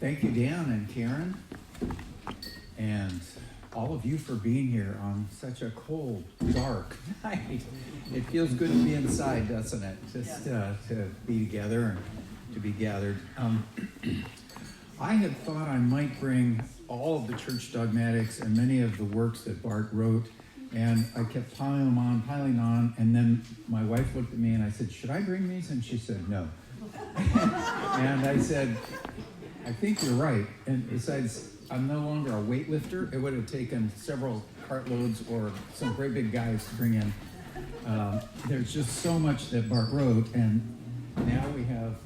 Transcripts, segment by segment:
Thank you, Dan and Karen, and all of you for being here on such a cold, dark night. It feels good to be inside, doesn't it? Just to be together and to be gathered. I had thought I might bring all of the church dogmatics and many of the works that Barth wrote, and I kept piling on, and then my wife looked at me and I said, "Should I bring these?" And she said, "No." And I said, "I think you're right. And besides, I'm no longer a weightlifter. It would have taken several cartloads or some great big guys to bring in. There's just so much that Barth wrote, and now we have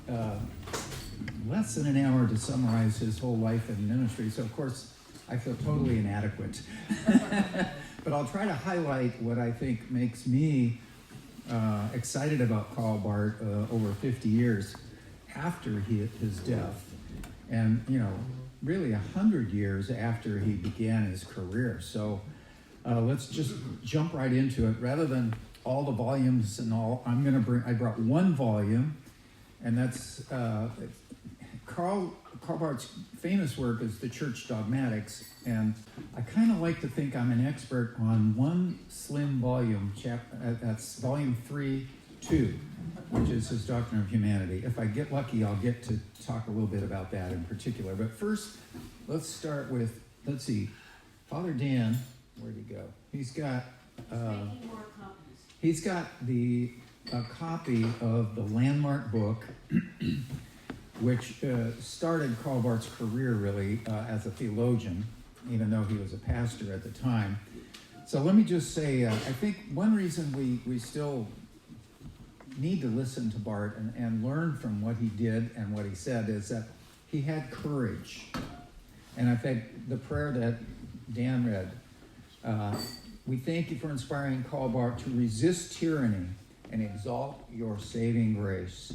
less than an hour to summarize his whole life and ministry. So, of course, I feel totally inadequate. But I'll try to highlight what I think makes me excited about Karl Barth over 50 years after his death. And, really 100 years after he began his career. So let's just jump right into it. Rather than all the volumes and all, I brought one volume, and that's Karl Barth's famous work is the Church Dogmatics, and I kind of like to think I'm an expert on one slim volume, that's volume 3-2, which is his Doctrine of Humanity. If I get lucky, I'll get to talk a little bit about that in particular. But first, let's start with, Father Dan, where'd he go? He's got the copy of the landmark book, which started Karl Barth's career really as a theologian, even though he was a pastor at the time. So let me just say, I think one reason we still need to listen to Barth and learn from what he did and what he said is that he had courage. And I think the prayer that Dan read, we thank you for inspiring Karl Barth to resist tyranny and exalt your saving grace.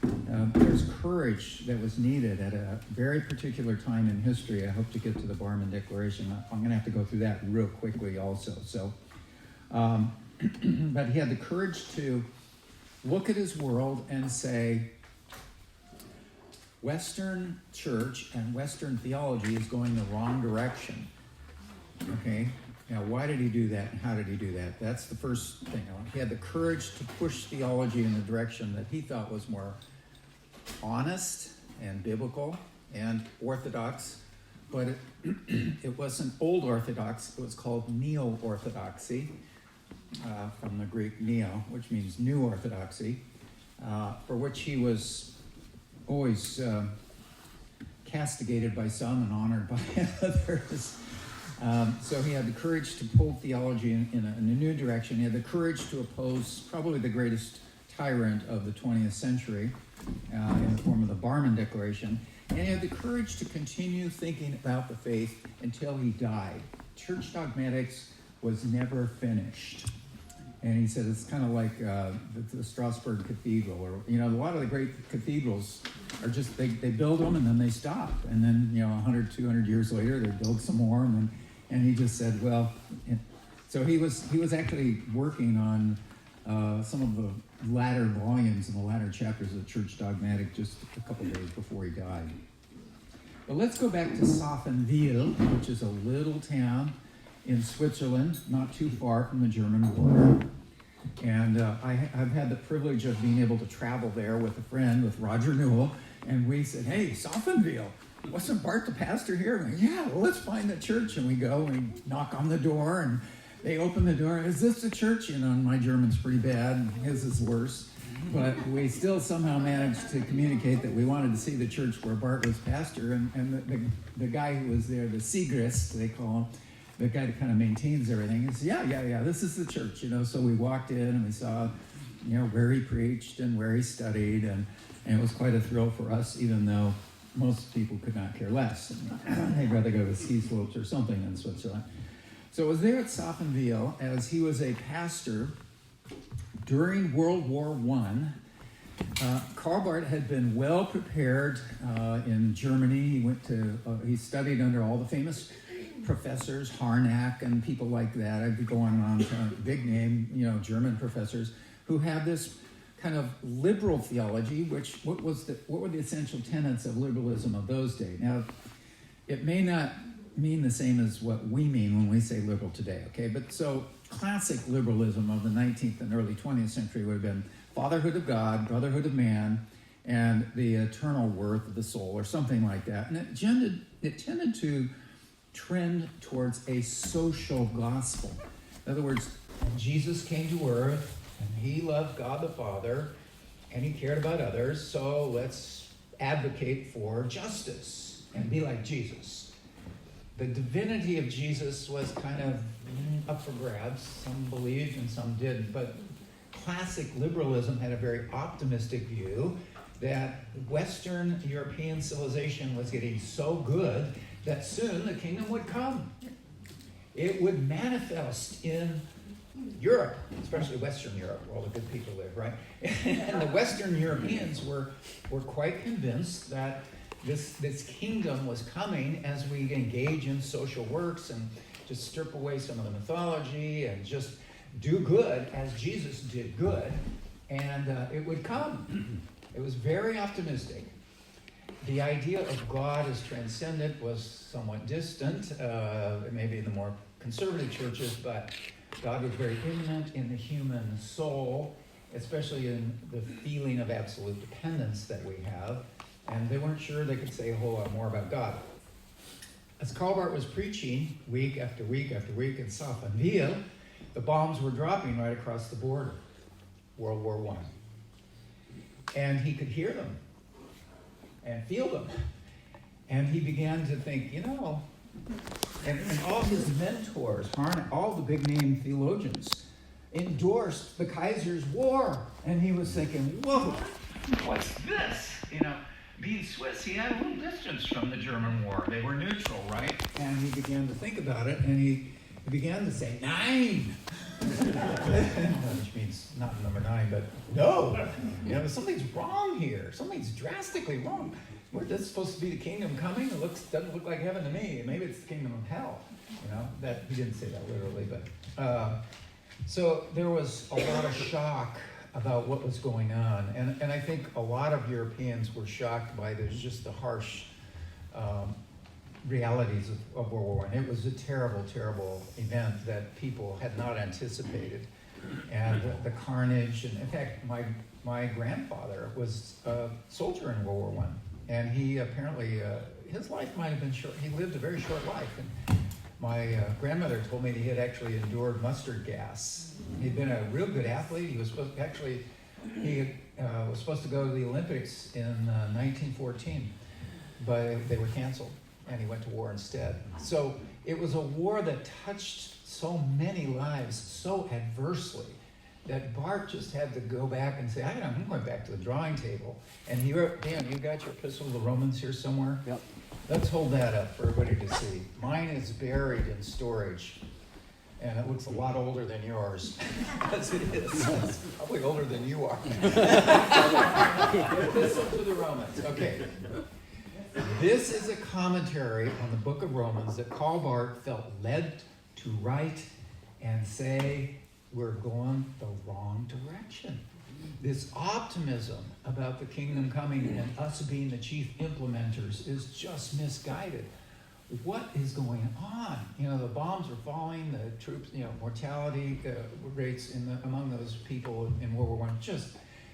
There's courage that was needed at a very particular time in history. I hope to get to the Barmen Declaration. I'm going to have to go through that real quickly also. So, but he had the courage to look at his world and say, Western church and Western theology is going the wrong direction. Okay? Now, why did he do that, and how did he do that? That's the first thing. He had the courage to push theology in the direction that he thought was more honest and biblical and orthodox, but it wasn't old orthodox. It was called neo-orthodoxy, from the Greek neo, which means new orthodoxy, for which he was always castigated by some and honored by others. So he had the courage to pull theology in a new direction. He had the courage to oppose probably the greatest tyrant of the 20th century in the form of the Barmen Declaration. And he had the courage to continue thinking about the faith until he died. Church dogmatics was never finished. And he said it's kind of like the Strasbourg Cathedral, or, a lot of the great cathedrals are just, they build them and then they stop. And then, 100, 200 years later, they build some more. And he just said, well, so he was actually working on some of the latter volumes and the latter chapters of the Church Dogmatic just a couple days before he died. But let's go back to Sophenville, which is a little town in Switzerland, not too far from the German border. And I've had the privilege of being able to travel there with a friend, with Roger Newell, and we said, hey, Sophenville, wasn't Barth the pastor here? And yeah, well, let's find the church. And we go and we knock on the door, and they open the door. Is this the church? And my German's pretty bad, and his is worse. But we still somehow managed to communicate that we wanted to see the church where Barth was pastor. And the guy who was there, the Segrist, they call him, the guy that kind of maintains everything, he said, yeah, this is the church, So we walked in and we saw, where he preached and where he studied. And it was quite a thrill for us, even though most people could not care less. They'd rather go to ski slopes or something in Switzerland. So it was there at Sophenville as he was a pastor during World War I. Karl Barth had been well prepared in Germany. He studied under all the famous professors, Harnack and people like that. I'd be going on to big name, German professors who had this kind of liberal theology, what were the essential tenets of liberalism of those days? Now, it may not mean the same as what we mean when we say liberal today, okay? But so classic liberalism of the 19th and early 20th century would have been fatherhood of God, brotherhood of man, and the eternal worth of the soul, or something like that. And it tended to trend towards a social gospel. In other words, Jesus came to earth, and he loved God the Father, and he cared about others, so let's advocate for justice and be like Jesus. The divinity of Jesus was kind of up for grabs. Some believed and some didn't, but classic liberalism had a very optimistic view that Western European civilization was getting so good that soon the kingdom would come. It would manifest in Europe, especially Western Europe, where all the good people live, right? And the Western Europeans were quite convinced that this kingdom was coming as we engage in social works and just strip away some of the mythology and just do good as Jesus did good, and it would come. It was very optimistic. The idea of God as transcendent was somewhat distant, maybe in the more conservative churches, but God was very immanent in the human soul, especially in the feeling of absolute dependence that we have, and they weren't sure they could say a whole lot more about God. As Karl Barth was preaching week after week after week in Safanville, the bombs were dropping right across the border, World War I. And he could hear them and feel them. And he began to think, and all his mentors, all the big name theologians, endorsed the Kaiser's war. And he was thinking, whoa, what's this? Being Swiss, he had a little distance from the German war. They were neutral, right? And he began to think about it, and he began to say, 9! Which means not number 9, but no. Something's wrong here. Something's drastically wrong. This is supposed to be the kingdom coming. It doesn't look like heaven to me. Maybe it's the kingdom of hell. That he didn't say that literally, but so there was a lot of shock about what was going on, and I think a lot of Europeans were shocked by just the harsh realities of World War I. It was a terrible, terrible event that people had not anticipated, and the carnage. And in fact, my grandfather was a soldier in World War I, and he apparently his life might have been short. He lived a very short life, and my grandmother told me that he had actually endured mustard gas. He'd been a real good athlete. He was supposed to go to the Olympics in 1914, but they were canceled, and he went to war instead. So it was a war that touched so many lives so adversely that Barth just had to go back and say, I'm going back to the drawing table. And he wrote, Dan, you got your Epistle to the Romans here somewhere? Yep. Let's hold that up for everybody to see. Mine is buried in storage, and it looks a lot older than yours. Yes, it is. It's probably older than you are. Epistle to the Romans. Okay. This is a commentary on the book of Romans that Karl Barth felt led to write and say, we're going the wrong direction. This optimism about the kingdom coming and us being the chief implementers is just misguided. What is going on? The bombs are falling, the troops, mortality rates among those people in World War I,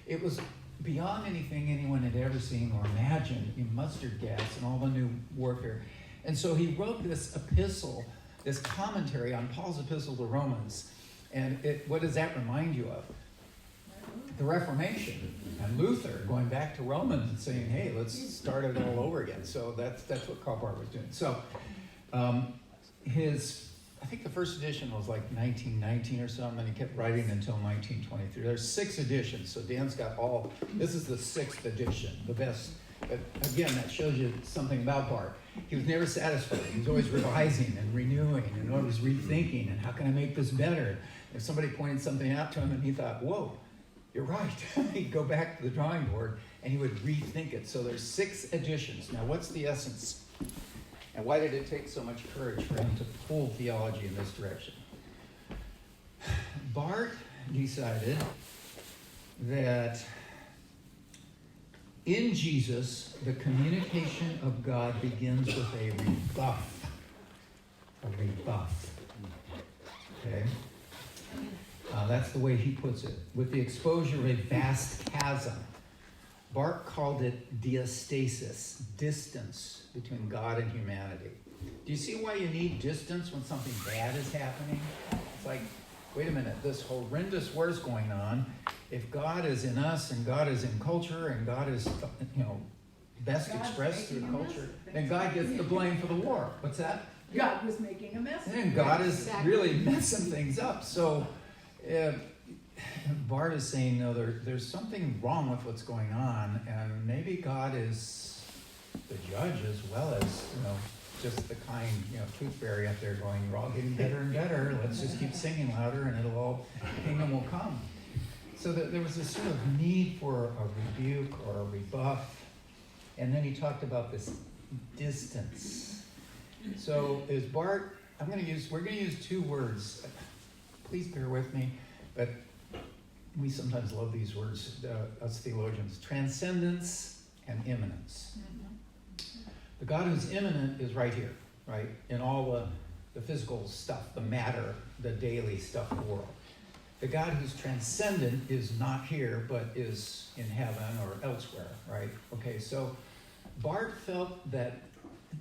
it was beyond anything anyone had ever seen or imagined in mustard gas and all the new warfare. And so he wrote this epistle, this commentary on Paul's epistle to Romans. And what does that remind you of? The Reformation and Luther going back to Romans and saying, hey, let's start it all over again. So that's what Karl Barth was doing. So I think the first edition was like 1919 or something, and he kept writing until 1923. There's 6 editions, so Dan's got this is the 6th edition, the best. But again, that shows you something about Barth. He was never satisfied. He was always revising and renewing and always rethinking, and how can I make this better? If somebody pointed something out to him and he thought, whoa, you're right. He'd go back to the drawing board and he would rethink it. So there's 6 editions. Now, what's the essence? And why did it take so much courage for him to pull theology in this direction? Barth decided, that in Jesus, the communication of God begins with a rebuff. A rebuff. Okay? That's the way he puts it. With the exposure of a vast chasm. Barth called it diastasis, distance between God and humanity. Do you see why you need distance when something bad is happening? It's like, wait a minute, this horrendous war's going on. If God is in us and God is in culture and God is, best expressed through culture, then God gets the blame for the war. What's that? God was making a mess. And God is really messing things up. So Barth is saying, no, there's something wrong with what's going on, and maybe God is the judge as well as, just the kind, tooth fairy up there going, we're all getting better and better. Let's just keep singing louder and kingdom will come. So there was this sort of need for a rebuke or a rebuff. And then he talked about this distance. So is Barth, we're going to use two words. Please bear with me, but we sometimes love these words, us theologians. Transcendence and immanence. The God who's immanent is right here, right? In all the physical stuff, the matter, the daily stuff of the world. The God who's transcendent is not here, but is in heaven or elsewhere, right? Okay, so Barth felt that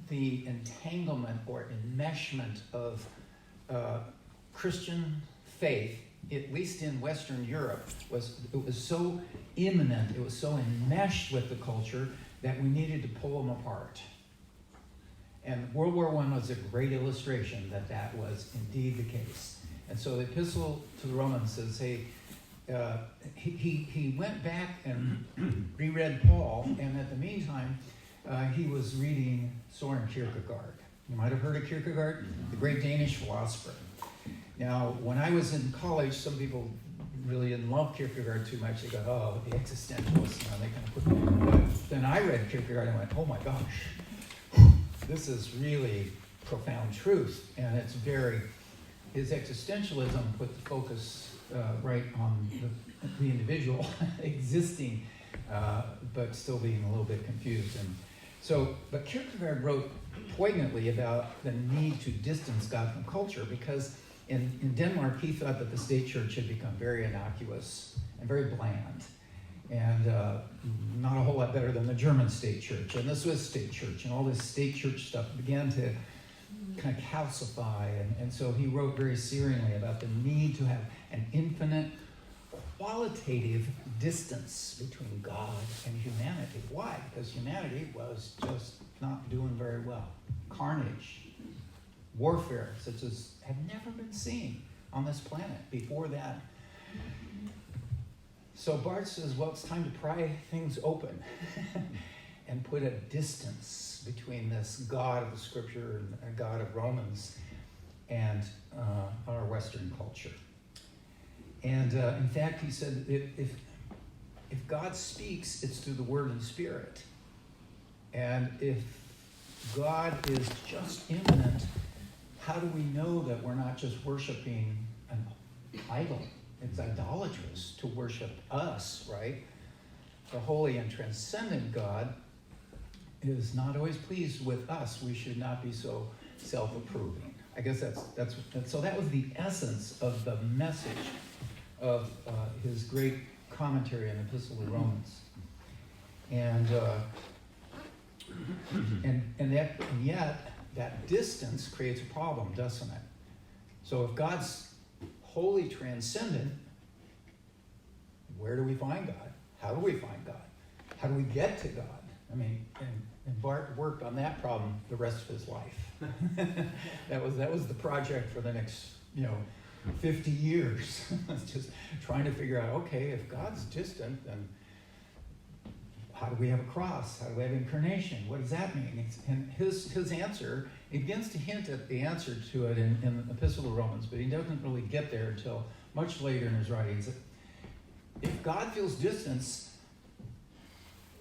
the entanglement or enmeshment of Christian faith, at least in Western Europe, was so immanent, it was so enmeshed with the culture that we needed to pull them apart. And World War I was a great illustration that was indeed the case. And so the epistle to the Romans says, hey, he went back and reread Paul, and at the meantime, he was reading Søren Kierkegaard. You might have heard of Kierkegaard, the great Danish philosopher. Now, when I was in college, some people really didn't love Kierkegaard too much. They go, oh, the existentialists, they kind of put. But then I read Kierkegaard and went, oh my gosh, this is really profound truth, and it's his existentialism put the focus right on the individual existing, but still being a little bit confused. And so, but Kierkegaard wrote poignantly about the need to distance God from culture, because in Denmark, he thought that the state church had become very innocuous and very bland, and not a whole lot better than the German state church and the Swiss state church, and all this state church stuff began to kind of calcify, and so he wrote very searingly about the need to have an infinite qualitative distance between God and humanity. Why? Because humanity was just not doing very well. Carnage, warfare, such as had never been seen on this planet before that. So Barth says, well, it's time to pry things open and put a distance between this God of the Scripture and God of Romans and our Western culture. And in fact, he said, if God speaks, it's through the Word and Spirit. And if God is just immanent, how do we know that we're not just worshiping an idol? It's idolatrous to worship us, right? The holy and transcendent God is not always pleased with us. We should not be so self-approving. I guess that's so that was the essence of the message of his great commentary on the Epistle to Romans. And yet that distance creates a problem, doesn't it? So if God's wholly transcendent, where do we find God? How do we find God? How do we get to God? I mean, and Barth worked on that problem the rest of his life. that was the project for the next 50 years. Just trying to figure out, okay, if God's distant, then how do we have a cross? How do we have incarnation? What does that mean? And his answer, he begins to hint at the answer to it in the Epistle to Romans, but he doesn't really get there until much later in his writings. If God feels distance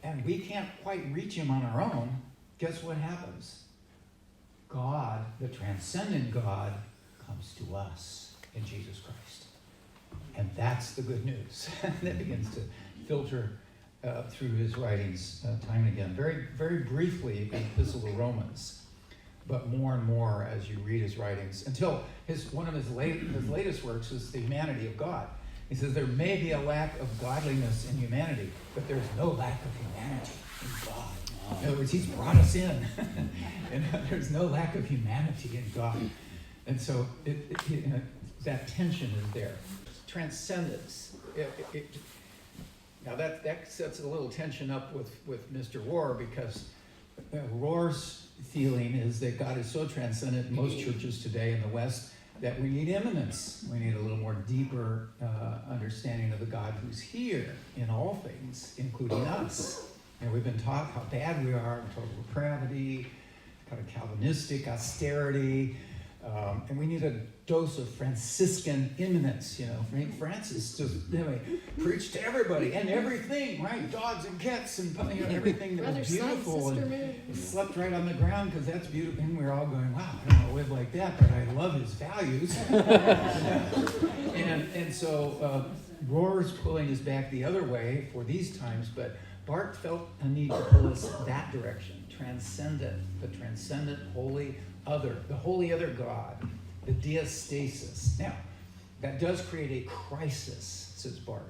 and we can't quite reach him on our own, guess what happens? God, the transcendent God, comes to us in Jesus Christ. And that's the good news. That begins to filter through his writings time and again. Very, very briefly, the Epistle to Romans, but more and more as you read his writings, until one of his latest works is The Humanity of God. He says there may be a lack of godliness in humanity, but there's no lack of humanity in God. In other words, he's brought us in. And there's no lack of humanity in God. And so that tension is there. Transcendence. Now that sets a little tension up with Mr. Rohr, because Rohr's feeling is that God is so transcendent in most churches today in the West that we need immanence. We need a little more deeper understanding of the God who's here in all things, including us. And we've been taught how bad we are, total depravity, kind of Calvinistic austerity, and we need a dose of Franciscan immanence. Francis just preached to everybody and everything, right? Dogs and cats and everything that was beautiful. And slept right on the ground because that's beautiful. And we're all going, wow, I don't want to live like that, but I love his values. and so Rohr's pulling us back the other way for these times, but Barth felt a need to pull us that direction, transcendent, the transcendent, holy other, the holy other God, the diastasis. Now, that does create a crisis, says Barth.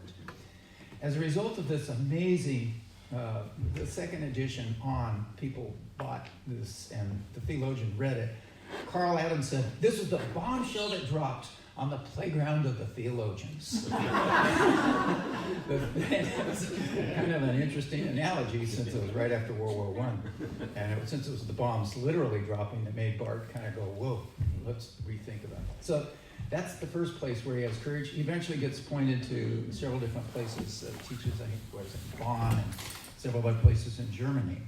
As a result of this amazing, the second edition on, people bought this, and the theologian read it. Karl Adams said, "This is the bombshell that dropped on the playground of the theologians." It's kind of an interesting analogy, since it was right after World War I. And since it was the bombs literally dropping that made Barth kind of go, whoa, let's rethink about that. So that's the first place where he has courage. He eventually gets appointed to several different places, teaches, I think, in Bonn and several other places in Germany.